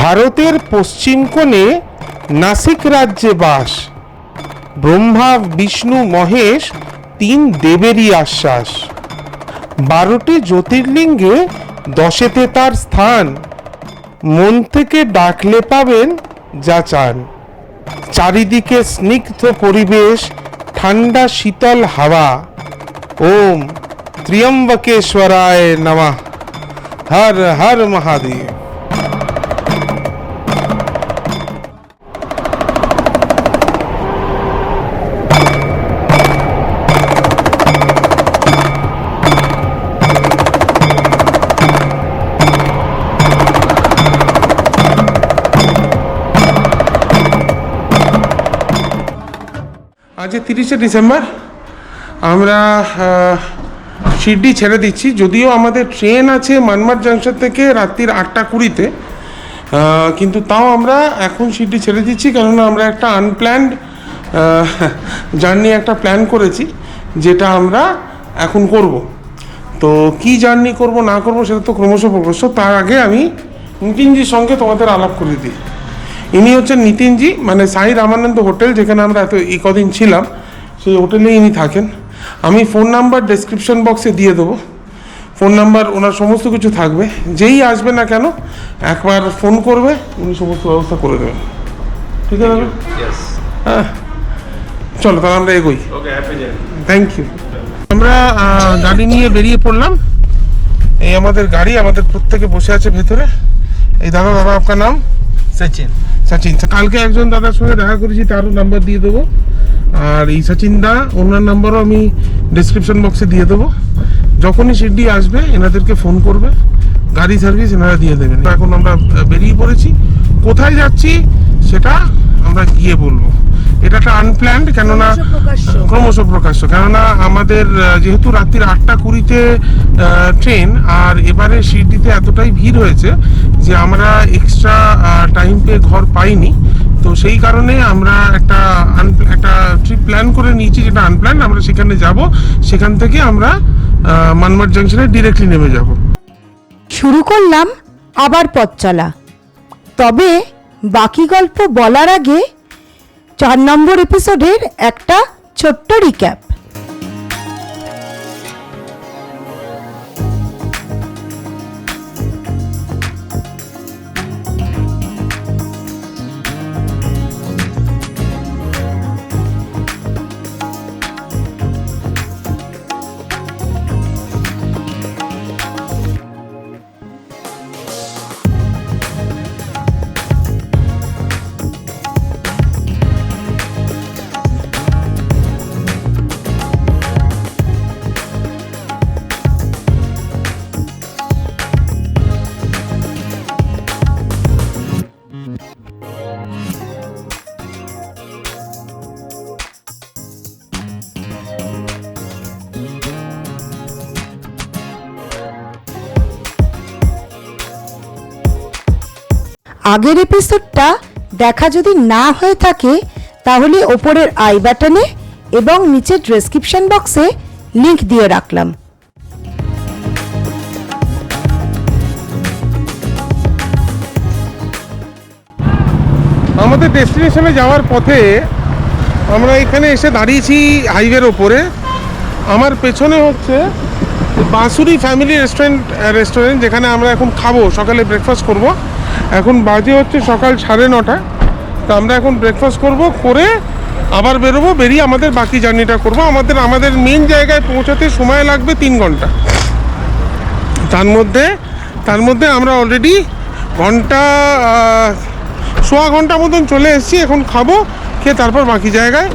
ভারতের পশ্চিম কোণে নাসিক রাজ্যে বাস। ব্রহ্মা বিষ্ণু মহেশ তিন দেবেরই আশ্বাস। 12টি জ্যোতির্লিঙ্গে 10তে তার স্থান। মন থেকে ডাকলে পাবেন যা চান। চারিদিকে স্নিগ্ধ পরিবেশ, ঠান্ডা শীতল হাওয়া। ওম ত্র্যম্বকেশ্বরায় নমঃ। হর হর মহাদেব। আজ 30শে ডিসেম্বর আমরা শিরডি ছেড়ে দিচ্ছি। যদিও আমাদের ট্রেন আছে মানমাড জাংশন থেকে রাত্রির 8:20-তে, কিন্তু তাও আমরা এখন শিরডি ছেড়ে দিচ্ছি, কেননা আমরা একটা আনপ্ল্যান্ড জার্নি একটা প্ল্যান করেছি, যেটা আমরা এখন করব। তো কি জার্নি করব না করব সেটা তো ক্রমশ প্রকাশ্য। তার আগে আমি নিতিনজির সঙ্গে তোমাদের আলাপ করে দিই। ইনি হচ্ছেন নিতিনজি, মানে সাই রামানন্দ হোটেল, যেখানে আমরা এই কদিন ছিলাম সেই হোটেলেই ইনি থাকেন। আমি ফোন নাম্বার ডেসক্রিপশন বক্সে দিয়ে দেবো। ফোন নাম্বার, ওনার সমস্ত কিছু থাকবে। যেই আসবে না কেন একবার ফোন করবে, উনি সমস্ত ব্যবস্থা করে দেবেন। ঠিক আছে? হ্যাঁ, চলো তাহলে আমরা এগোই। Thank you. আমরা গাড়ি নিয়ে বেরিয়ে পড়লাম। এই আমাদের গাড়ি, আমাদের প্রত্যেকে বসে আছে ভেতরে। এই দাদা আপনার নাম? সচিন। কালকে একজন দাদার সঙ্গে দেখা করেছি, তারও নাম্বার দিয়ে দেবো। আর এই সচিন দা, ওনার নাম্বারও আমি ডেসক্রিপশন বক্সে দিয়ে দেবো। যখনই শিরডি আসবে এনাদেরকে ফোন করবে, গাড়ি সার্ভিস এনারা দিয়ে দেবেন। এখন আমরা বেরিয়ে পড়েছি। কোথায় যাচ্ছি সেটা আমরা গিয়ে বলবো। এটা একটা আনপ্ল্যান্ড, কেননা ক্রমশ প্রকাশ্য, কেননা আমাদের যেহেতু রাত্রির 8:20-তে ট্রেন, আর এবারে শিরডিতে এতটাই ভিড় হয়েছে যে আমরা এক্সট্রা টাইম পেয়ে ঘর পাইনি। তো সেই কারণে আমরা একটা ট্রিপ প্ল্যান করে নিয়েছি, যেটা আনপ্ল্যান্ড। আমরা সেখানে যাব, সেখান থেকে আমরা মানমাড জাংশনে ডিরেক্টলি নেমে যাব। শুরু করলাম আবার পথ চলা। তবে বাকি গল্প বলার আগে 4 নম্বর এপিসোডের একটা ছোট্ট রিক্যাপ। আগের এপিসোডটা দেখা যদি না হয়ে থাকে তাহলে ওপরের আই বাটনে এবং নিচের ডেসক্রিপশন বক্সে লিংক দিয়ে রাখলাম। আমাদের ডেস্টিনেশনে যাওয়ার পথে আমরা এখানে এসে দাঁড়িয়েছি হাইওয়ের ওপরে। আমার পেছনে হচ্ছে বাঁশুরি ফ্যামিলি রেস্টুরেন্ট, যেখানে আমরা এখন খাবো, সকালে ব্রেকফাস্ট করব। এখন বাজে হচ্ছে সকাল 9:30। তো আমরা এখন ব্রেকফাস্ট করে আবার বেরোবো। বেরিয়ে আমাদের বাকি জার্নিটা করব। আমাদের মেন জায়গায় পৌঁছাতে সময় লাগবে 3 ঘন্টা। তার মধ্যে আমরা অলরেডি সোয়া ঘন্টা মতন চলে এসেছি। এখন খাবো, খেয়ে তারপর বাকি জায়গায়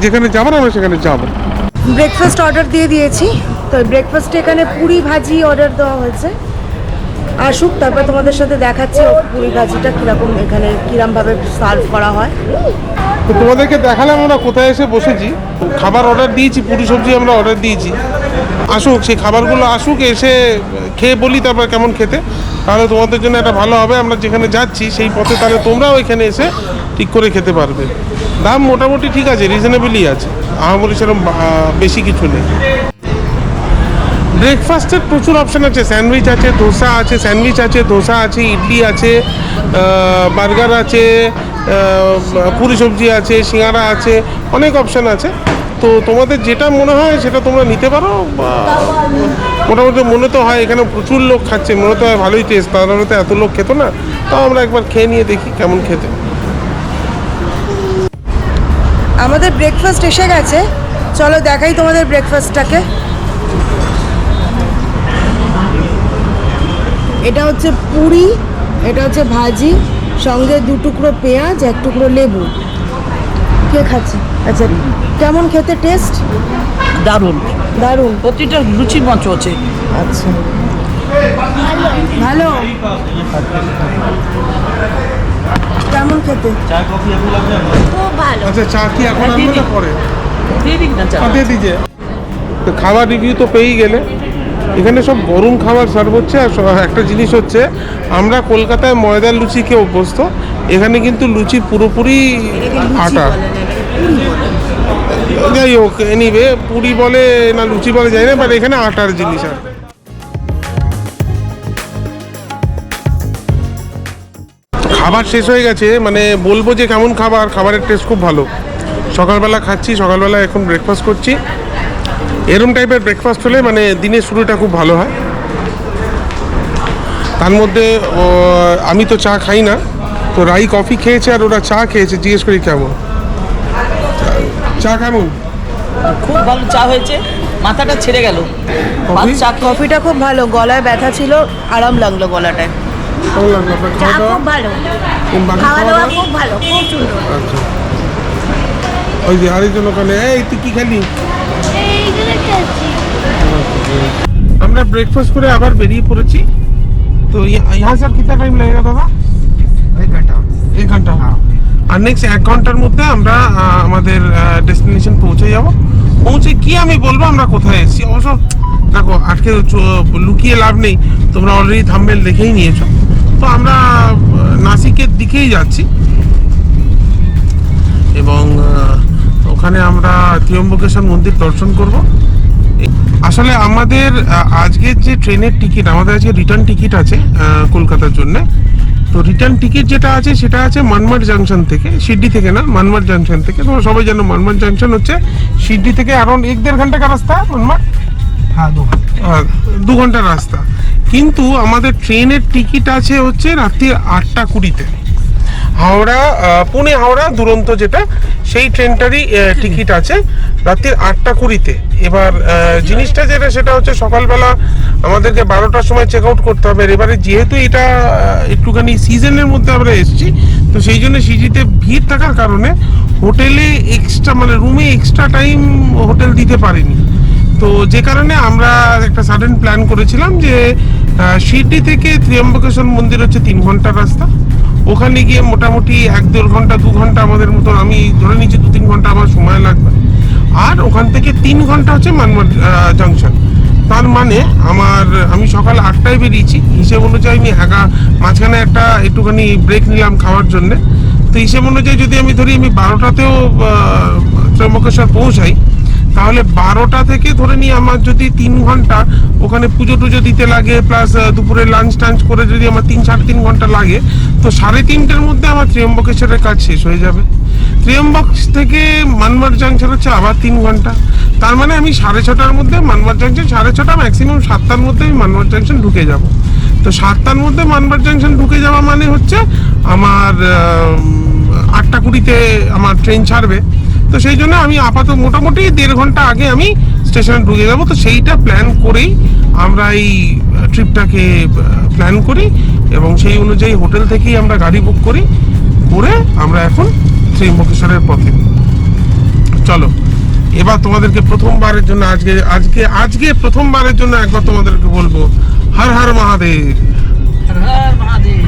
যেখানে যাবো আমরা সেখানে যাব। ব্রেকফাস্ট অর্ডার দিয়ে দিয়েছি। তো ব্রেকফাস্টে এখানে পুরি ভাজি অর্ডার দেওয়া হয়েছে। আসুক, তারপর তোমাদের সাথে দেখাচ্ছি পুরি ভাজিটা কীরকম, এখানে কীরমভাবে সার্ভ করা হয়। তো তোমাদেরকে দেখালাম আমরা কোথায় এসে বসেছি। খাবার অর্ডার দিয়েছি, পুরি সবজি আমরা অর্ডার দিয়েছি। আসুক, সেই খাবারগুলো আসুক, এসে খেয়ে বলি তারপর কেমন খেতে, তাহলে তোমাদের জন্য এটা ভালো হবে। আমরা যেখানে যাচ্ছি সেই পথে তাহলে তোমরাও এখানে এসে ঠিক করে খেতে পারবে। দাম মোটামুটি ঠিক আছে, রিজনেবলই আছে, আমাদের সেরকম বেশি কিছু নেই। ব্রেকফাস্টের প্রচুর অপশান আছে, স্যান্ডউইচ আছে, ধোসা আছে, স্যান্ডউইচ আছে, ধোসা আছে, ইডলি আছে, বার্গার আছে, পুরি সবজি আছে, সিঙ্গারা আছে, অনেক অপশান আছে। তো তোমাদের যেটা মনে হয় সেটা তোমরা নিতে পারো। মোটামুটি মনে তো হয় এখানে প্রচুর লোক খাচ্ছে, মনে তো হয় ভালোই টেস্ট, তাহলে তো এত লোক খেতো না। তাও আমরা একবার খেয়ে নিয়ে দেখি কেমন খেতে। আমাদের ব্রেকফাস্ট এসে গেছে, চলো দেখাই তোমাদের ব্রেকফাস্টটাকে। এটা হচ্ছে পুরি, এটা হচ্ছে ভাজি, সঙ্গে 2 টুকরো পেঁয়াজ, 1 টুকরো লেবু। কে খাচ্ছে? আচ্ছা, কেমন খেতে টেস্ট? দারুণ, দারুণ। প্রতিটা লুচি মঞ্চ আছে। আচ্ছা, ভালো। কেমন খেতে? খুব ভালো। আচ্ছা, চা কি এখন আনবো না পরে? দিয়ে দিন না চা। দিয়ে দিজে। তো খাবার রিভিউ তো পেয়েই গেলে। এখানে সব গরম খাবার সার্ভ হচ্ছে। আর একটা জিনিস হচ্ছে, আমরা কলকাতায় ময়দার লুচি খেয়ে অভ্যস্ত, এখানে কিন্তু লুচি পুরোপুরি আটা। যাই হোক, এনিওয়ে পুরি বলে না লুচি বলে যায় না, বাট এখানে আটার জিনিস। আর খাবার শেষ হয়ে গেছে, মানে বলবো যে কেমন খাবার, খাবারের টেস্ট খুব ভালো। সকালবেলা খাচ্ছি, সকালবেলা এখন ব্রেকফাস্ট করছি। এরম টাইপের ব্রেকফাস্ট হলে মানে দিনের শুরুটা খুব ভালো হয়। তার মধ্যে আমি তো চা খাই না, তো রাই কফি খেয়েছে আর ওরা চা খেয়েছে। জিজ্ঞেস করি কেমন চা কেমন? খুব ভালো চা হয়েছে, মাথাটা ছেড়ে গেল। কফি? চা কফিটা খুব ভালো, গলায় ব্যথা ছিল, আরাম লাগলো গলাটায়। কেমন লাগলো আপনার চা খাওয়া দাওয়া? খুব ভালো, বাকি খাওয়া দাওয়া দাওয়া? খুব ভালো, খুব সুন্দর। আচ্ছা, ওই যে আরেকজন ওখানে, এই তুই কি খালি? আমরা ব্রেকফাস্ট করে আবার বেরিয়ে পড়েছি। তো यहाँ से कितना टाइम लगेगा दादा? 1 घंटा। হ্যাঁ। আর নেক্সট 1 ঘন্টার মধ্যে আমরা আমাদের ডেস্টিনেশন পৌঁছে যাব। পৌঁছে কি আমি বলবো আমরা কোথায় এসেছি। অবশ্য দেখো, আজকে লুকিয়ে লাভ নেই, তোমরা অলরেডি থাম্বনেল দেখেই নিয়েছো। তো আমরা নাসিকের দিকেই যাচ্ছি এবং ওখানে আমরা ত্র্যম্বকেশ্বর মন্দির দর্শন করব। আসলে আমাদের আজকের যে ট্রেনের টিকিট, আমাদের আজকে রিটার্ন টিকিট আছে কলকাতার জন্য। তো রিটার্ন টিকিট যেটা আছে সেটা আছে মানমাড জাংশন থেকে, শিরডি থেকে না, মানমাড জাংশন থেকে। তোমরা সবাই জানো মানমাড জাংশন হচ্ছে শিরডি থেকে অ্যারাউন্ড 1-1.5 ঘন্টা का রাস্তা মানমাড। হ্যাঁ, 2 ঘন্টার রাস্তা। কিন্তু আমাদের ট্রেনের টিকিট আছে হচ্ছে রাত্রি 8:20-তে হাওড়া, পুনে হাওড়া দুরন্ত, যেটা সেই ট্রেনটারই টিকিট আছে রাত্রির 8:20-তে। এবার জিনিসটা যেটা, সেটা হচ্ছে সকালবেলা আমাদেরকে 12টার সময় চেক আউট করতে হবে। এবারে যেহেতু এটা একটুখানি সিজনের মধ্যে আমরা এসেছি, তো সেই জন্য সিজিতে ভিড় থাকার কারণে হোটেলে এক্সট্রা, মানে রুমে এক্সট্রা টাইম হোটেল দিতে পারিনি। তো যে কারণে আমরা একটা সাডেন প্ল্যান করেছিলাম যে শিরডি থেকে ত্র্যম্বকেশ্বর মন্দির হচ্ছে 3 ঘন্টার রাস্তা। ওখানে গিয়ে মোটামুটি 1-1.5 ঘন্টা 2 ঘন্টা আমাদের মতো, আমি ধরে নিচ্ছি 2-3 ঘন্টা আমার সময় লাগবে। আর ওখান থেকে 3 ঘন্টা হচ্ছে মানমাড জাংশন। তার মানে আমি সকাল 8টায় বেরিয়েছি, হিসেব অনুযায়ী আমি মাঝখানে একটা একটুখানি ব্রেক নিলাম খাওয়ার জন্যে। তো হিসেব অনুযায়ী যদি আমি ধরি আমি 12টাতেও ত্র্যম্বকেশ্বর পৌঁছাই, তাহলে 12টা থেকে ধরে নিই আমার যদি 3 ঘন্টা ওখানে পুজো টুজো দিতে লাগে, প্লাস দুপুরে লাঞ্চ টাঞ্চ করে যদি আমার 3-3.5 ঘন্টা লাগে, তো 3:30টার মধ্যে আমার ত্র্যম্বকেশ্বরের কাজ শেষ হয়ে যাবে। ত্র্যম্বক থেকে মানমাড জাংশন হচ্ছে আবার 3 ঘন্টা। তার মানে আমি 6:30টার মধ্যে মানমাড জাংশন, 6:30 ম্যাক্সিমাম 7টার মধ্যে আমি মানমাড জাংশন ঢুকে যাব। তো 7টার মধ্যে মানমাড জাংশন ঢুকে যাওয়া মানে হচ্ছে আমার 8:20-তে আমার ট্রেন ছাড়বে। তো সেই জন্য আমি আপাতত মোটামুটি 1.5 ঘন্টা আগে আমি স্টেশনে ঢুকে যাবো। তো সেইটা প্ল্যান করেই আমরা এই ট্রিপটাকে প্ল্যান করি এবং সেই অনুযায়ী হোটেল থেকেই আমরা গাড়ি বুক করি, করে আমরা এখন ত্র্যম্বকেশ্বরের পথে। চলো, এবার তোমাদেরকে প্রথমবারের জন্য আজকে প্রথমবারের জন্য একবার তোমাদেরকে বলবো, হর হর মহাদেব। হর হর মহাদেব।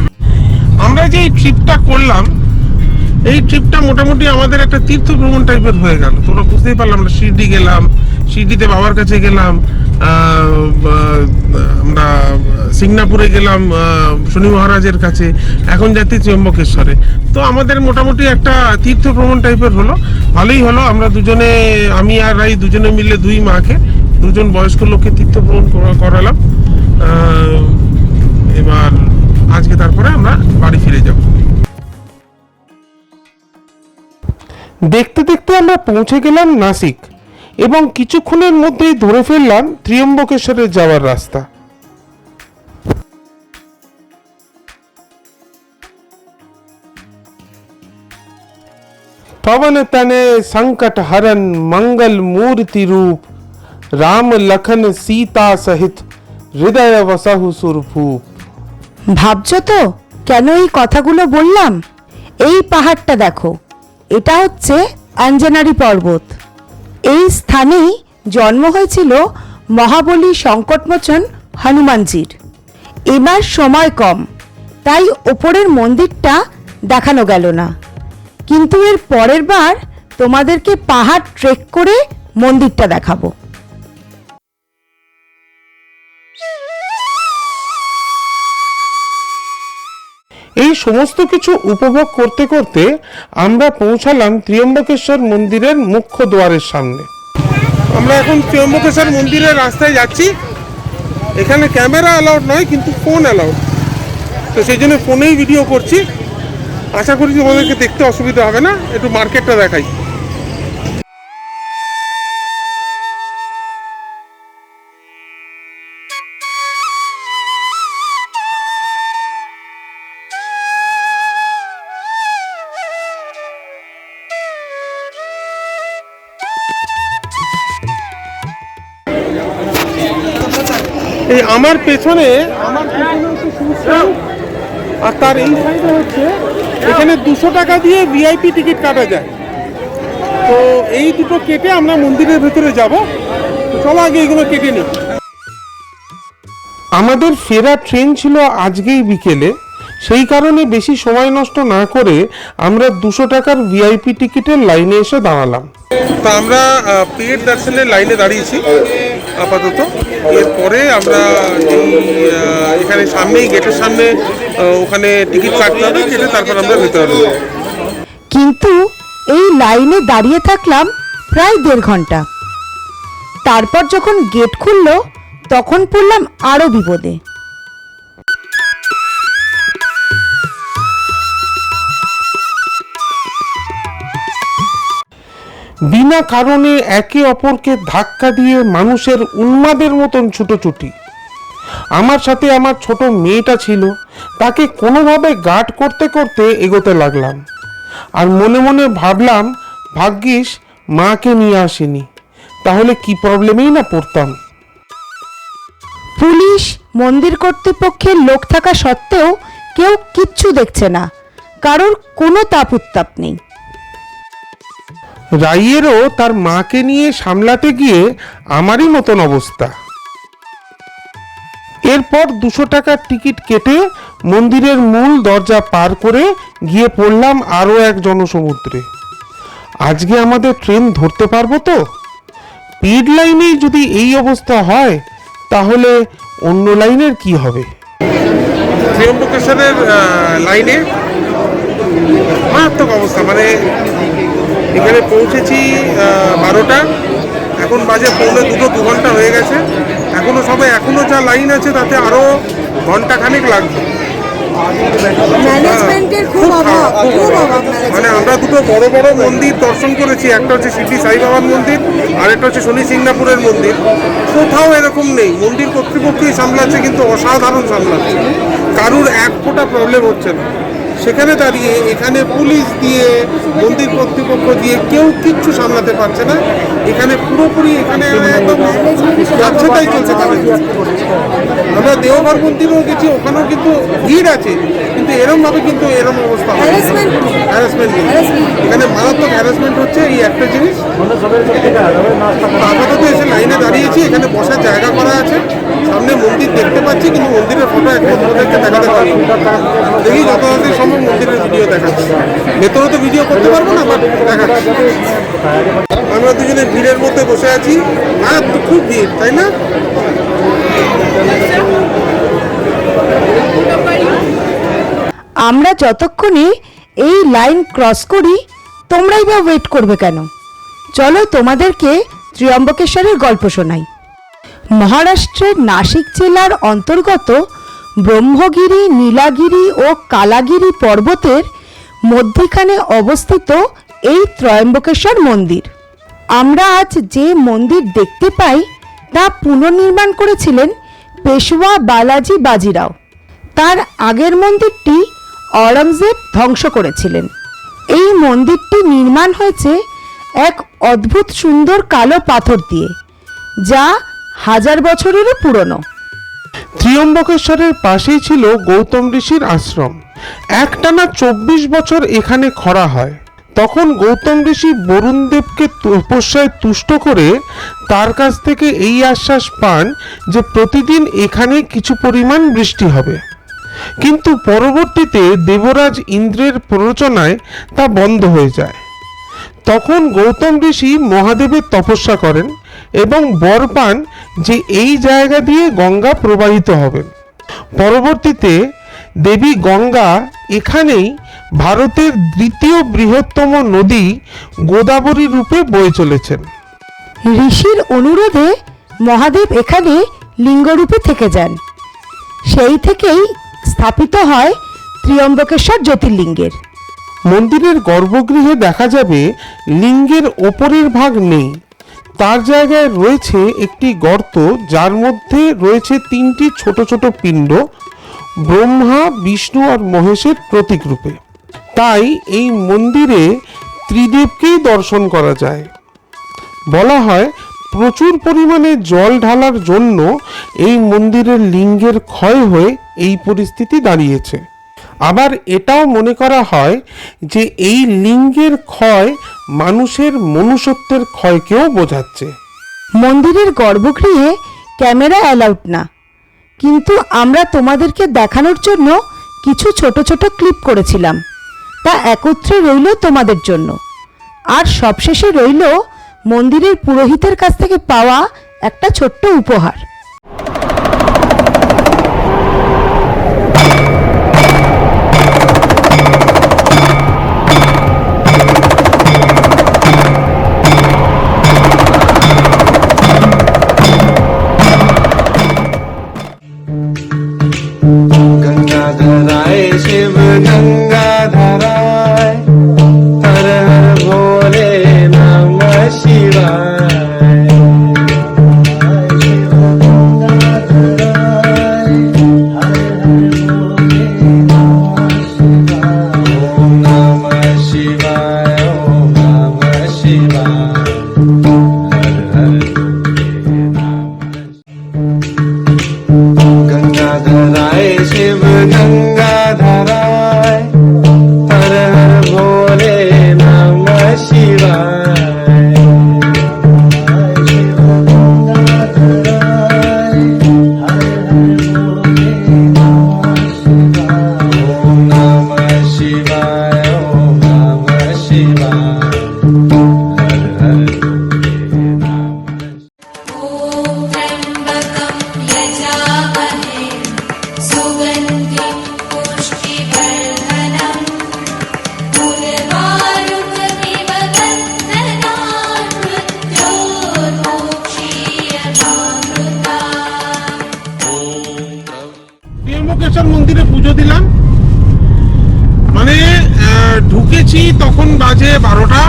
আমরা যে এই ট্রিপটা করলাম, এই ট্রিপটা মোটামুটি আমাদের একটা তীর্থ ভ্রমণ টাইপের হয়ে গেল। তোমরা বুঝতেই পারলাম, আমরা শিরডি গেলাম, শিরডিতে বাবার কাছে গেলাম, আমরা সিঙ্গাপুরে গেলাম শনি মহারাজের কাছে, এখন যাচ্ছি ত্র্যম্বকেশ্বরে। তো আমাদের মোটামুটি একটা তীর্থ ভ্রমণ টাইপের হলো, ভালোই হলো। আমরা দুজনে, আমি আর রাই দুজনে মিলে 2 মাকে দুজন বয়স্ক লোককে তীর্থভ্রমণ করালাম। এবার আজকে তারপরে আমরা বাড়ি ফিরে যাব। দেখতে দেখতে আমরা পৌঁছে গেলাম নাসিক এবং কিছুক্ষণের মধ্যেই ধরে ফেললাম ত্র্যম্বকেশ্বরের যাওয়ার রাস্তা। पवन तने संकट हरन मंगल मूर्ति रूप राम लखन सीता सहित हृदय वसहु सुरभूप। ভাবছো তো কেন এই কথাগুলো বললাম? এই পাহাড়টা দেখো, এটা হচ্ছে অঞ্জনারী পর্বত। এই স্থানেই জন্ম হয়েছিল মহাবলী সংকটমোচন হনুমানজির। এবার সময় কম, তাই ওপরের মন্দিরটা দেখানো গেল না, কিন্তু এর পরের বার তোমাদেরকে পাহাড় ট্রেক করে মন্দিরটা দেখাবো। এই সমস্ত কিছু উপভোগ করতে করতে আমরা পৌঁছালাম ত্র্যম্বকেশ্বর মন্দিরের মুখ্য দ্বারের সামনে। আমরা এখন ত্র্যম্বকেশ্বর মন্দিরের রাস্তায় যাচ্ছি। এখানে ক্যামেরা অ্যালাউড নয়, কিন্তু ফোন অ্যালাউড, তো সেই জন্য ফোনেই ভিডিও করছি। আশা করি তোমাদেরকে দেখতে অসুবিধা হবে না। একটু মার্কেটটা দেখাই। এই আমার পেছনে হচ্ছে সুস্বাদু, আর তার এই সাইডে হচ্ছে এখানে 200 টাকা দিয়ে ভিআইপি টিকিট কাটা যায়। তো এই দুটো কেটে আমরা মন্দিরের ভেতরে যাব। তো চলো আগে এগুলো কেটে নিই। আমাদের ফেরা ট্রেন ছিল আজকেই বিকেলে, সেই কারণে বেশি সময় নষ্ট না করে আমরা 200 টাকার ভিআইপি টিকিটের লাইনে এসে দাঁড়ালাম। তা আমরা পেড দর্শনের লাইনে দাঁড়িয়েছি আপাতত। এরপরে আমরা এখানে সামনেই গেটের সামনে ওখানে টিকিট কাটতে হবে, কেটে তারপর আমরা ভেতরে যাব। কিন্তু এই লাইনে দাঁড়িয়ে থাকলাম প্রায় 1.5 ঘন্টা। তারপর যখন গেট খুললো তখন পড়লাম আরো বিপদে। বিনা কারণে একে অপরকে ধাক্কা দিয়ে মানুষের উন্মাদের মতন ছুটোছুটি। আমার সাথে আমার ছোট মেয়েটা ছিল, তাকে কোনোভাবে গার্ড করতে করতে এগোতে লাগলাম। আর মনে মনে ভাবলাম, ভাগ্যিস মাকে নিয়ে আসিনি, তাহলে কি প্রবলেমেই না পড়তাম। পুলিশ, মন্দির কর্তৃপক্ষের লোক থাকা সত্ত্বেও কেউ কিচ্ছু দেখছে না, কারোর কোনো তাপ উত্তাপ নেই। রাইয়েরও তার মাকে নিয়ে সামলাতে গিয়ে আমারই মতন অবস্থা। এরপর 200 টাকার টিকিট কেটে মন্দিরের মূল দরজা পার করে গিয়ে পড়লাম আরও এক জনসমুদ্রে। আজকে আমাদের ট্রেন ধরতে পারবো তো? পিড লাইনেই যদি এই অবস্থা হয়, তাহলে অন্য লাইনের কি হবে? ত্র্যম্বকেশ্বরের লাইনে মারাত্মক অবস্থা। মানে এখানে পৌঁছেছি 12টা, এখন বাজে 1:45, 2 ঘন্টা হয়ে গেছে। এখনো যা লাইন আছে তাতে আরো ঘন্টাখানেক লাগবে। ম্যানেজমেন্টের খুব অভাব। মানে আমরা দুটো বড় বড় মন্দির দর্শন করেছি, একটা হচ্ছে শিরডি সাই বাবার মন্দির, আর একটা হচ্ছে শনি সিংনাপুরের মন্দির। কোথাও এরকম নেই, মন্দির কর্তৃপক্ষই সামলাচ্ছে, কিন্তু অসাধারণ সামলাচ্ছে, কারুর এক ফোঁটা প্রবলেম হচ্ছে না। সেখানে দাঁড়িয়ে এখানে পুলিশ দিয়ে, মন্দির কর্তৃপক্ষ দিয়ে কেউ কিচ্ছু সামলাতে পারছে না। এখানে পুরোপুরি এখানে একদম স্বচ্ছতাই চলছে। আমরা দেওঘর মন্দিরেও গেছি, ওখানেও কিন্তু ভিড় আছে, কিন্তু এরমভাবে কিন্তু এরম অবস্থা হ্যারাসমেন্ট নেই। এখানে মারাত্মক হ্যারাসমেন্ট হচ্ছে, এই একটা জিনিস। আপাতত এসে লাইনে দাঁড়িয়েছি, এখানে বসার জায়গা করা আছে, সামনে মন্দির দেখতে পাচ্ছি, কিন্তু মন্দিরের ফটো এখন ওদেরকে দেখাতে পারবো। দেখি যত তাড়াতাড়ি সম্ভব মন্দিরের ভিডিও দেখাচ্ছি। ভেতরে তো ভিডিও করতে পারবো না, বাট দেখাচ্ছি। আমরা দুজনে ভিড়ের মধ্যে বসে আছি, আর তো খুব ভিড়, তাই না? আমরা যতক্ষণে এই লাইন ক্রস করি, তোমরাই বা ওয়েট করবে কেন? চলো তোমাদেরকে ত্র্যম্বকেশ্বরের গল্প শোনাই। মহারাষ্ট্রের নাসিক জেলার অন্তর্গত ব্রহ্মগিরি, নীলাগিরি ও কালাগিরি পর্বতের মধ্যখানে অবস্থিত এই ত্রয়ম্বকেশ্বর মন্দির। আমরা আজ যে মন্দির দেখতে পাই তা পুনর্নির্মাণ করেছিলেন পেশওয়া বালাজি বাজিরাও। তার আগের মন্দিরটি অরঙ্গজেব ধ্বংস করেছিলেন। এই মন্দিরটি নির্মাণ হয়েছে এক অদ্ভুত সুন্দর কালো পাথর দিয়ে, যা 1000 বছরেরও পুরনো। ত্র্যম্বকেশ্বরের পাশেই ছিল গৌতম ঋষির আশ্রম। একটানা 24 বছর এখানে খরা হয়। তখন গৌতম ঋষি বরুণদেবকে তপস্যায় তুষ্ট করে তার কাছ থেকে এই আশ্বাস পান যে প্রতিদিন এখানে কিছু পরিমাণ বৃষ্টি হবে। কিন্তু পরবর্তীতে দেবরাজ ইন্দ্রের প্ররোচনায় তা বন্ধ হয়ে যায়। তখন গৌতম ঋষি মহাদেবের তপস্যা করেন এবং বর পান যে এই জায়গা দিয়ে গঙ্গা প্রবাহিত হবেন। পরবর্তীতে দেবী গঙ্গা এখানেই ভারতের দ্বিতীয় বৃহত্তম নদী গোদাবরী রূপে বয়ে চলেছেন। ঋষির অনুরোধে মহাদেব এখানে লিঙ্গরূপে থেকে যান। সেই থেকেই স্থাপিত হয় ত্র্যম্বকেশ্বর জ্যোতির্লিঙ্গের। মন্দিরের গর্ভগৃহে দেখা যাবে লিঙ্গের ওপরের ভাগ নেই, তার জায়গায় রয়েছে একটি গর্ত, যার মধ্যে রয়েছে 3টি ছোট ছোট পিণ্ড, ব্রহ্মা, বিষ্ণু আর মহেশের প্রতীক রূপে। তাই এই মন্দিরে ত্রিদেবকেই দর্শন করা যায়। বলা হয় প্রচুর পরিমাণে জল ঢালার জন্য এই মন্দিরের লিঙ্গের ক্ষয় হয়ে এই পরিস্থিতি দাঁড়িয়েছে। আবার এটাও মনে করা হয় যে এই লিঙ্গের ক্ষয় মানুষের মনুষ্যত্বের ক্ষয়কেও বোঝাচ্ছে। মন্দিরের গর্ভগৃহে ক্যামেরা অ্যালাউড না, কিন্তু আমরা তোমাদেরকে দেখানোর জন্য কিছু ছোট ছোট ক্লিপ করেছিলাম। তা একত্রে রইল তোমাদের জন্য। আর সবশেষে রইল মন্দিরের পুরোহিতের কাছ থেকে পাওয়া একটা ছোট্ট উপহার। गंगाधराय शिव गंगाधराय हर हर भोले नमः शिवाय शिव गंगाधराय हर हर भोले नमः शिवाय ओम नमः शिवाय हर हर गंगाधराय शिव गंगाधराय हर हर भोले नमः शिवाय शिव गंगाधराय हर हर भोले नमः शिवाय ओम नमः शिवाय हर हर त्र्यम्बकं यजामहे सुगन्धिं पुष्टिवर्धनम् उर्वारुकमिव बन्धनान् मृत्योर्मोक्षीयमामृतात्। ত্র্যম্বকেশ্বর মন্দিরে পুজো দিলাম, মানে ঢুকেছি তখন বাজে 12টা,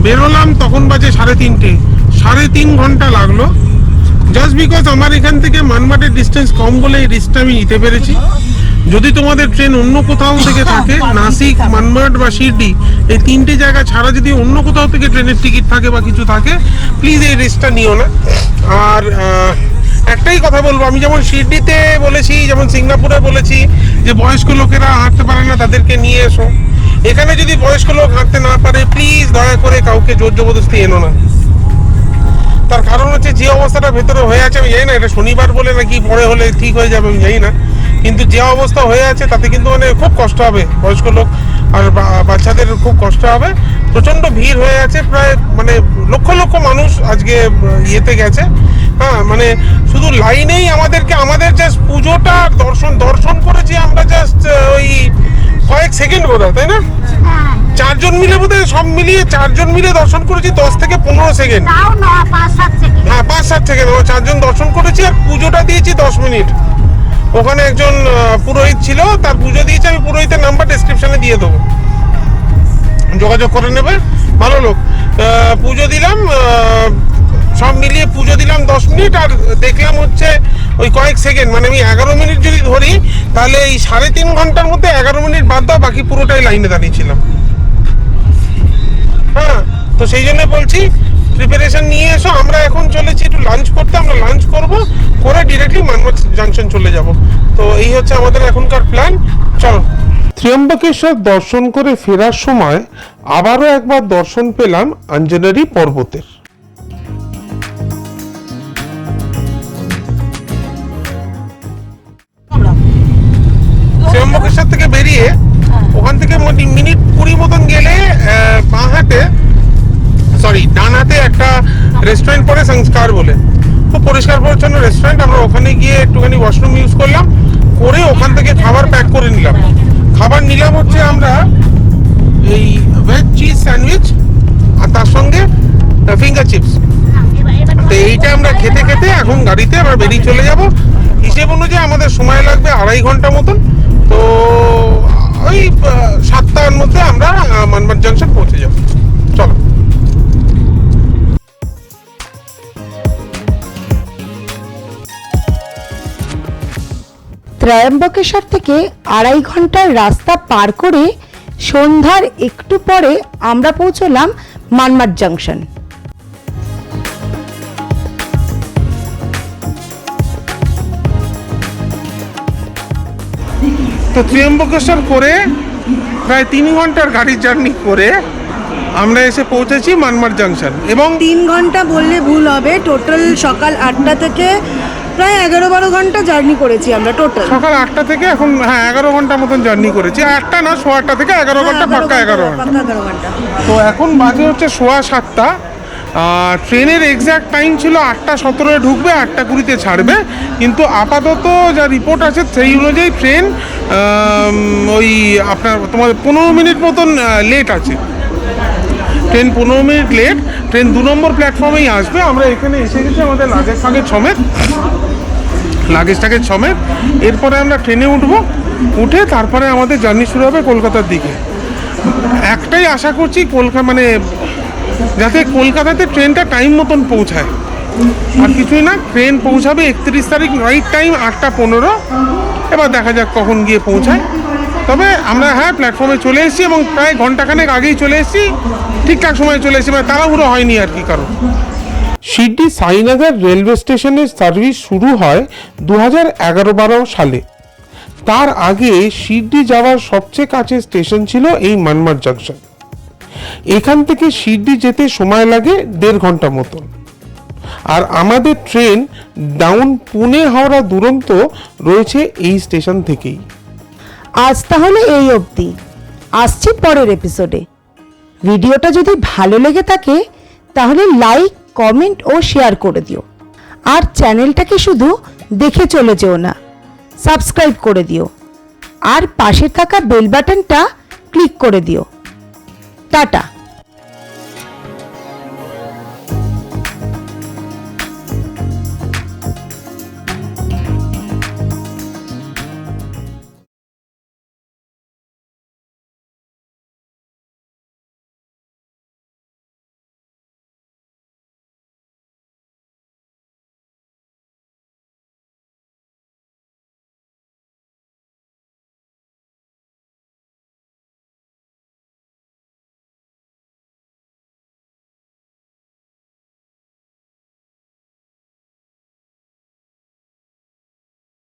বেরোলাম তখন বাজে 3:30। 3.5 ঘন্টা লাগলো, জাস্ট বিকজ আমার এখান থেকে মানমাটের ডিস্টেন্স কম বলে এই রিস্কটা আমি নিতে পেরেছি। যদি তোমাদের ট্রেন অন্য কোথাও থেকে থাকে, নাসিক, মানমাট বা শিরডি, এই 3টে জায়গা ছাড়া যদি অন্য কোথাও থেকে ট্রেনের টিকিট থাকে বা কিছু থাকে, প্লিজ এই রিস্কটা নিও না। আর একটাই কথা বলবো, আমি যেমন শিরডিতে বলেছি, যেমন সিঙ্গাপুরে বলেছি যে বয়স্ক লোকেরা হাঁটতে পারে না, তাদেরকে নিয়ে এসো। এখানে যদি বয়স্ক লোক হাঁটতে না পারে, প্লিজ দয়া করে কাউকে জোর জবরদস্তি এনো না। তার কারণ হচ্ছে যে অবস্থাটা ভেতরে হয়ে আছে, আমি জানি না এটা শনিবার বলে নাকি পরে হলে ঠিক হয়ে যাবে, আমি জানি না, কিন্তু যে অবস্থা হয়ে আছে তাতে কিন্তু মানে খুব কষ্ট হবে বয়স্ক লোক আর বাচ্চাদের খুব কষ্ট হবে। প্রচন্ড ভিড় হয়ে আছে, প্রায় মানে লক্ষ লক্ষ মানুষ আজকে ইয়েতে গেছে। হ্যাঁ, মানে শুধু লাইনেই আমাদের জাস্ট পুজোটা দর্শন করেছি আমরা জাস্ট ওই কয়েক সেকেন্ড বোধহয়, তাই না? 4 জন মিলে বোধহয়, সব মিলিয়ে 4 জন মিলে দর্শন করেছি 10 থেকে 15 সেকেন্ড। তাও 5-7 সেকেন্ড। হ্যাঁ 5-7 সেকেন্ড, ও 4 জন দর্শন করেছি আর পুজোটা দিয়েছি 10 মিনিট। ওখানে একজন পুরোহিত ছিল, তার পুজো দিয়েছে, আমি পুরোহিতের নাম্বার ডেসক্রিপশনে দিয়ে দেবো, যোগাযোগ করে নেবে, ভালো লোক। পুজো দিলাম, সব মিলিয়ে পুজো দিলাম 10 মিনিট, আর দেখলাম হচ্ছে ওই কয়েক সেকেন্ড, মানে আমি 11 মিনিট যদি ধরি তাহলে এই 3.5 ঘন্টার মধ্যে 11 মিনিট বাদ দাও বাকি পুরোটাই লাইনে দাঁড়িয়েছিলাম। হ্যাঁ, তো সেই জন্য বলছি প্রিপারেশন নিয়ে এসো। আমরা এখন চলেছি একটু লাঞ্চ করতে, আমরা লাঞ্চ করবো, করে ডিরেক্টলি মানমাড জাংশন চলে যাব। তো এই হচ্ছে আমাদের এখনকার প্ল্যান, চলো। ত্র্যম্বকেশ্বর দর্শন করে ফেরার সময় আবারও একবার দর্শন পেলাম অঞ্জনেরি পর্বতের। ত্র্যম্বকেশ্বর থেকে বেরিয়ে ওখান থেকে মিনিট 20 মতন গেলে বাঁ হাতে, সরি ডান হাতে একটা রেস্টুরেন্ট পড়ে, সংস্কার বলে, খুব পরিষ্কার পরিচ্ছন্ন রেস্টুরেন্ট। আমরা ওখানে গিয়ে একটুখানি ওয়াশরুম ইউজ করলাম, করে ওখান থেকে খাবার প্যাক করে নিলাম। খাবার নিলাম হচ্ছে আমরা এই ভেজ চিজ স্যান্ডউইচ আর তার সঙ্গে ফিঙ্গার চিপস। তো এইটা আমরা খেতে খেতে এখন গাড়িতে আমরা বেরিয়ে চলে যাব। হিসেব অনুযায়ী আমাদের সময় লাগবে 2.5 ঘন্টা মতন। তো ওই 7টার মধ্যে আমরা মানমাড জাংশন পৌঁছে যাব। চলো। ত্রয়ম্বকেশ্বর থেকে 2.5 ঘন্টার রাস্তা পার করে সন্ধ্যার একটু পরে আমরা পৌঁছলাম মানমাড জাংশন। তো ত্র্যম্বকেশ্বর করে প্রায় 3 ঘন্টার গাড়ির জার্নি করে আমরা এসে পৌঁছেছি মানমাড জাংশন। এবং 3 ঘন্টা বললে ভুল হবে, টোটাল সকাল 8টা থেকে প্রায় 11-12 ঘন্টা জার্নি করেছি আমরা টোটাল। সকাল 8টা থেকে এখন 11 ঘন্টা মতন জার্নি করেছি। 8টা না, 8:15 থেকে 11 ঘন্টা, পাক্কা 11 ঘন্টা। পাক্কা 11 ঘন্টা। তো এখন বাজে হচ্ছে 7:15। ট্রেনের এক্স্যাক্ট টাইম ছিল 8:17 ঢুকবে, 8:20 ছাড়বে, কিন্তু আপাতত যা রিপোর্ট আছে সেই অনুযায়ী ট্রেন ওই আপনার তোমাদের 15 মিনিট মতন লেট আছে। Train 15 minute late. Train 2 number প্ল্যাটফর্মেই আসবে। আমরা এখানে এসে গেছি আমাদের লাগেজটাকে সমেত। এরপরে আমরা ট্রেনে উঠবো, উঠে তারপরে আমাদের জার্নি শুরু হবে কলকাতার দিকে। একটাই আশা করছি, মানে যাতে কলকাতাতে ট্রেনটা টাইম মতন পৌঁছায়, আর কিছুই না। ট্রেন পৌঁছাবে 31 তারিখ রাইট টাইম 8:15। এবার দেখা যাক কখন গিয়ে পৌঁছায়। তবে আমরা প্ল্যাটফর্মে চলে এসেছি এবং প্রায় ঘন্টাখানেক আগেই চলে এসেছি, ঠিকঠাক সময় চলে এসেছি, মানে তাড়াহুড়ো হয়নি আর কি কারণ। শিরডি সাইনগর রেলওয়ে স্টেশনের সার্ভিস শুরু হয় 2011-12 সালে। তার আগে শিরডি যাওয়ার সবচেয়ে কাছের স্টেশন ছিল এই মানমাড জাংশন। এখান থেকে শিরডি যেতে সময় লাগে 1.5 ঘন্টা মতন। আর আমাদের ট্রেন ডাউন পুনে হাওড়া দুরন্ত রয়েছে এই স্টেশন থেকেই। আজ তাহলে এই অবধি, আসছি পরের এপিসোডে। ভিডিওটা যদি ভালো লেগে থাকে তাহলে লাইক, কমেন্ট ও শেয়ার করে দিও। আর চ্যানেলটাকে শুধু দেখে চলে যেও না, সাবস্ক্রাইব করে দিও, আর পাশে থাকা বেল বাটনটা ক্লিক করে দিও। টাটা।